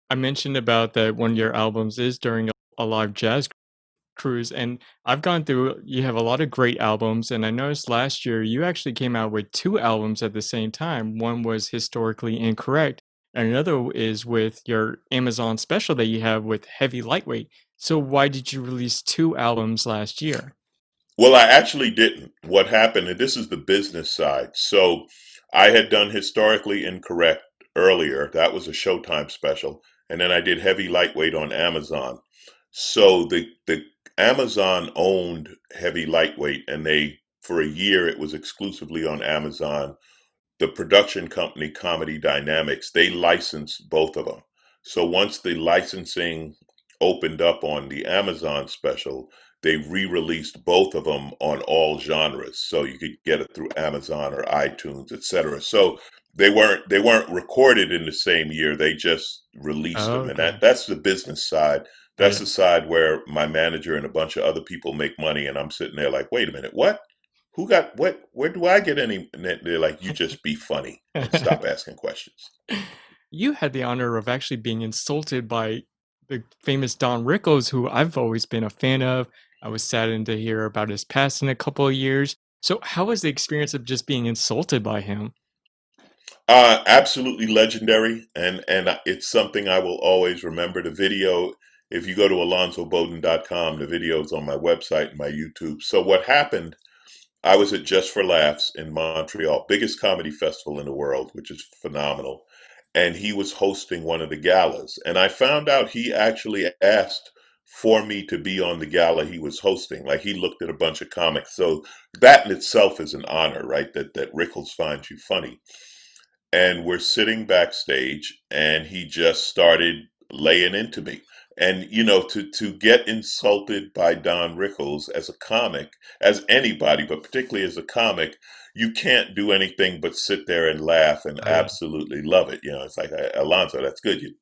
I mentioned about that one of your albums is during a live jazz cruise, and I've gone through you have a lot of great albums, and I noticed last year you actually came out with 2 albums at the same time. One was Historically Incorrect, and another is with your Amazon special that you have with Heavy Lightweight. So why did you release 2 albums last year? Well, I actually didn't. What happened, and this is the business side. So I had done Historically Incorrect earlier. That was a Showtime special. And then I did Heavy Lightweight on Amazon. So the Amazon owned Heavy Lightweight, and they, for a year, it was exclusively on Amazon. The production company Comedy Dynamics, they licensed both of them. So once the licensing opened up on the Amazon special, they re-released both of them on all genres. So you could get it through Amazon or iTunes, etc. So they weren't recorded in the same year. They just released Oh, them. And okay. that's the business side. Oh, That's yeah. the side where my manager and a bunch of other people make money, and I'm sitting there like, wait a minute, what? Who got what? Where do I get any? And they're like, you just be funny and stop asking questions. You had the honor of actually being insulted by the famous Don Rickles, who I've always been a fan of. I was saddened to hear about his passing a couple of years. So, how was the experience of just being insulted by him? Absolutely legendary, and it's something I will always remember. The video, if you go to alonzobodden.com, the video is on my website and my YouTube. So what happened? I was at Just for Laughs in Montreal, biggest comedy festival in the world, which is phenomenal. And he was hosting one of the galas. And I found out he actually asked for me to be on the gala he was hosting. Like he looked at a bunch of comics. So that in itself is an honor, right? That Rickles finds you funny. And we're sitting backstage, and he just started laying into me. And to get insulted by Don Rickles as a comic, as anybody, but particularly as a comic, you can't do anything but sit there and laugh and Oh, yeah. absolutely love it. It's like, Alonzo, that's good. You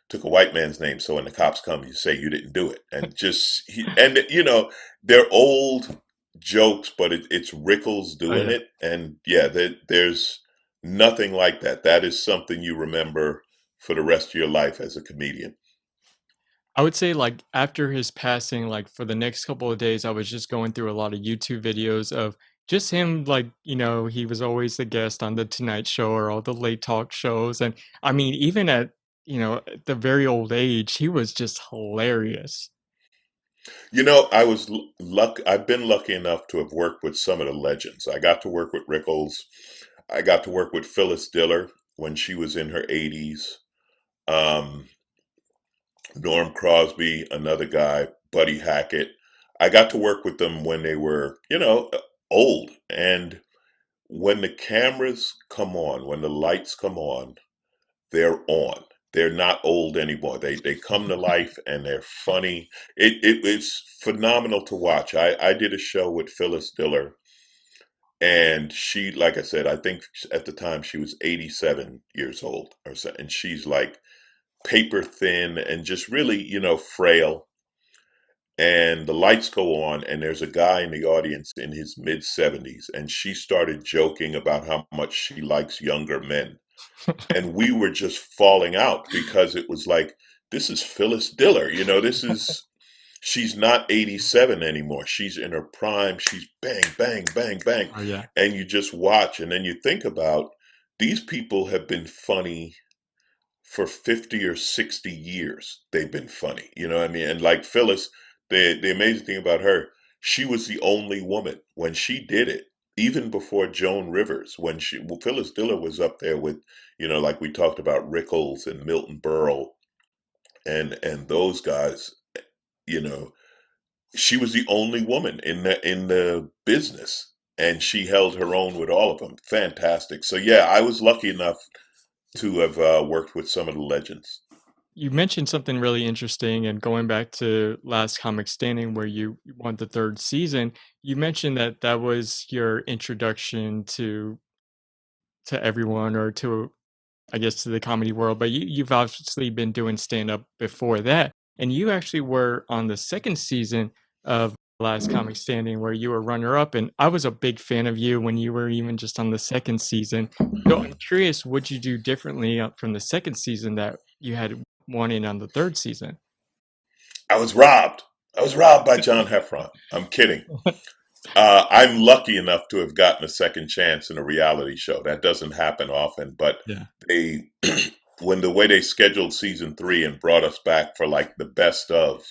took a white man's name, so when the cops come, you say you didn't do it. And they're old jokes, but it's Rickles Oh, doing yeah. it. And yeah, there's nothing like that. That is something you remember for the rest of your life as a comedian. I would say, like, after his passing, like, for the next couple of days, I was just going through a lot of YouTube videos of just him, like, he was always the guest on The Tonight Show or all the late talk shows. And I mean, even at the very old age, he was just hilarious. I was I've been lucky enough to have worked with some of the legends. I got to work with Rickles. I got to work with Phyllis Diller when she was in her 80s. Um, Norm Crosby, another guy, Buddy Hackett. I got to work with them when they were, old. And when the cameras come on, when the lights come on, they're on. They're not old anymore. They come to life and they're funny. It's phenomenal to watch. I did a show with Phyllis Diller, and she, like I said, I think at the time she was 87 years old or so, and she's like paper thin and just really, frail. And the lights go on, and there's a guy in the audience in his mid 70s, and she started joking about how much she likes younger men, and we were just falling out because it was like, this is Phyllis Diller. She's not 87 anymore. She's in her prime. She's bang, bang, bang, bang. Oh, yeah. And you just watch, and then you think about these people have been funny for 50 or 60 years. They've been funny. You know what I mean? And like Phyllis, the amazing thing about her, she was the only woman when she did it, even before Joan Rivers, Phyllis Diller was up there with, like we talked about Rickles and Milton Berle and those guys, you know, she was the only woman in the business, and she held her own with all of them. Fantastic. So yeah, I was lucky enough to have worked with some of the legends. You mentioned something really interesting, and going back to Last Comic Standing, where you won the third season, you mentioned that that was your introduction to everyone, or to, I guess, to the comedy world. But you've obviously been doing stand up before that, and you actually were on the second season of Last Comic Standing, where you were runner up, and I was a big fan of you when you were even just on the second season. So I'm curious, what you do differently from the second season that you had wanting on the third season. I was robbed. I was robbed by John Heffron. I'm kidding. I'm lucky enough to have gotten a second chance in a reality show. That doesn't happen often, but Yeah. they, when the way they scheduled season three and brought us back for like the best of,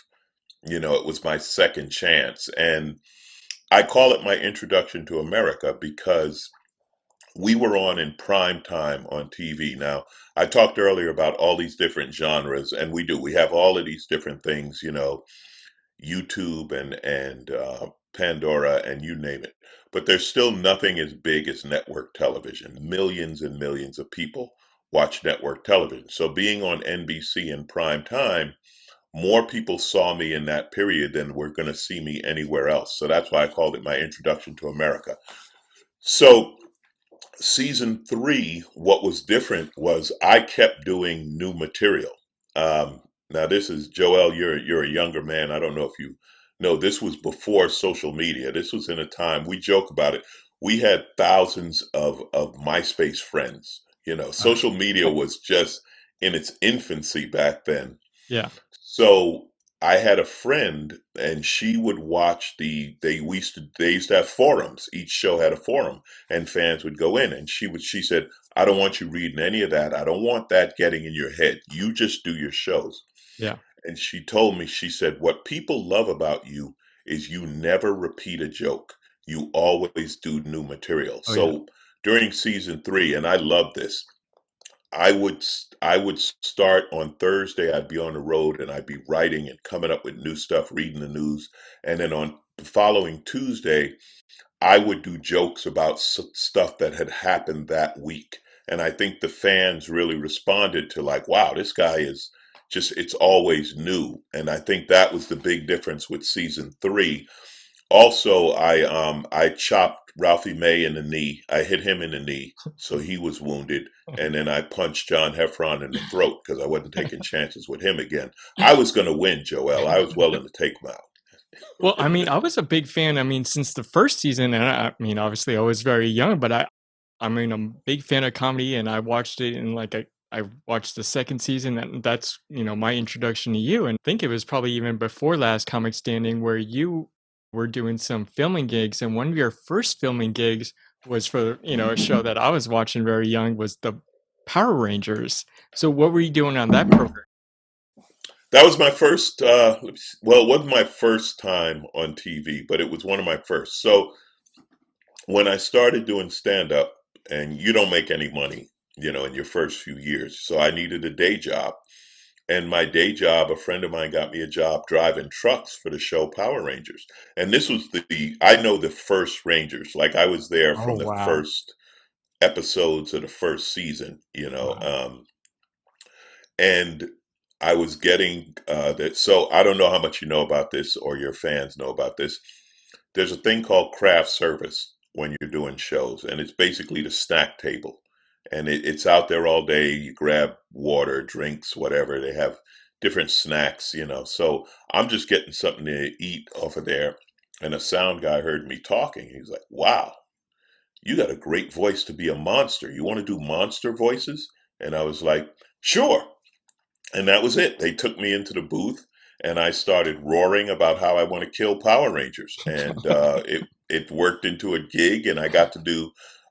it was my second chance. And I call it my introduction to America because we were on in prime time on TV. Now, I talked earlier about all these different genres, and we do. We have all of these different things, YouTube and Pandora and you name it. But there's still nothing as big as network television. Millions and millions of people watch network television. So being on NBC in prime time, more people saw me in that period than were going to see me anywhere else. So that's why I called it my introduction to America. So season three, what was different was I kept doing new material. Now this is Joel. You're a younger man. I don't know if you know. This was before social media. This was in a time we joke about it. We had thousands of MySpace friends. Wow. Social media was just in its infancy back then. Yeah. So I had a friend, and she would watch they used to have forums. Each show had a forum, and fans would go in, and she said, "I don't want you reading any of that. I don't want that getting in your head. You just do your shows." Yeah. And she told me, she said, "What people love about you is you never repeat a joke. You always do new material." Oh yeah. So during season three, and I love this. I would start on Thursday. I'd be on the road and I'd be writing and coming up with new stuff, reading the news, and then on the following Tuesday, I would do jokes about stuff that had happened that week. And I think the fans really responded to like, "Wow, this guy is just it's always new." And I think that was the big difference with season three. Also, I chopped Ralphie May in the knee. I hit him in the knee, so he was wounded, and then I punched John Heffron in the throat because I wasn't taking chances with him again. I was going to win, Joel. I was willing to take him Well, I out. mean, I was a big fan. I mean, since the first season, and I mean, obviously, I was very young, but I mean, I'm a big fan of comedy, and I watched it in like I watched the second season, and that's my introduction to you. And I think it was probably even before Last Comic Standing, where you were doing some filming gigs, and one of your first filming gigs was for a show that I was watching very young was the Power Rangers. So, what were you doing on that program? That was my first. Well, it wasn't my first time on TV, but it was one of my first. So when I started doing stand up, and you don't make any money, in your first few years, so I needed a day job. And my day job, a friend of mine got me a job driving trucks for the show Power Rangers. And this was I know the first Rangers. Like I was there Oh from the wow, first episodes of the first season, wow. and I was getting that. So I don't know how much you know about this or your fans know about this. There's a thing called craft service when you're doing shows, and it's basically the snack table. And it's out there all day. You grab water, drinks, whatever. They have different snacks. So I'm just getting something to eat off of there. And a sound guy heard me talking. He's like, "Wow, you got a great voice to be a monster. You want to do monster voices?" And I was like, "Sure." And that was it. They took me into the booth, and I started roaring about how I want to kill Power Rangers, and it worked into a gig, and I got to do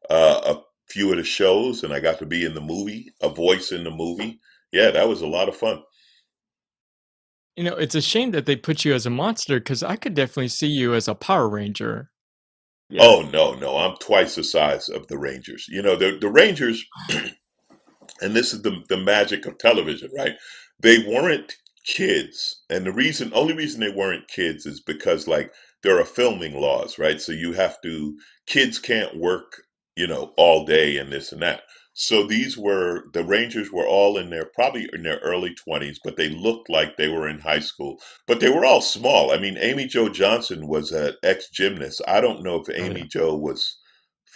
a few of the shows, and I got to be in the movie, a voice in the movie. Yeah, that was a lot of fun. It's a shame that they put you as a monster because I could definitely see you as a Power Ranger. Yeah. Oh no, no, I'm twice the size of the Rangers. The Rangers, and this is the magic of television, right? They weren't kids, and only reason they weren't kids is because like there are filming laws, right? So kids can't work, all day and this and that. So the Rangers were all probably in their early 20s, but they looked like they were in high school. But they were all small. I mean, Amy Jo Johnson was an ex gymnast. I don't know if Oh yeah. Amy Jo was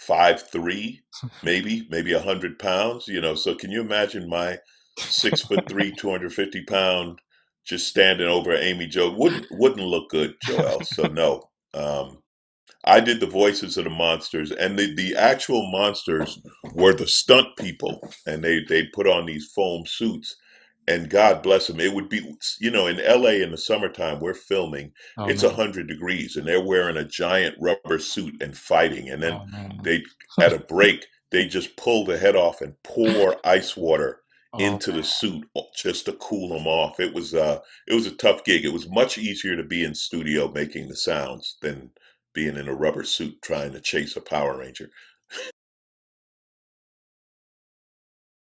5'3", maybe 100 pounds. So can you imagine my 6'3", 250 pound, just standing over Amy Jo? Wouldn't look good, Joel. So no. I did the voices of the monsters, and the actual monsters were the stunt people, and they'd put on these foam suits, and God bless them. It would be, in LA in the summertime, we're filming, Oh, it's a man. 100 degrees and they're wearing a giant rubber suit and fighting. And then Oh, man. they, at a break, they just pull the head off and pour ice water Oh, into the suit just to cool them off. It was a tough gig. It was much easier to be in studio making the sounds than being in a rubber suit trying to chase a Power Ranger.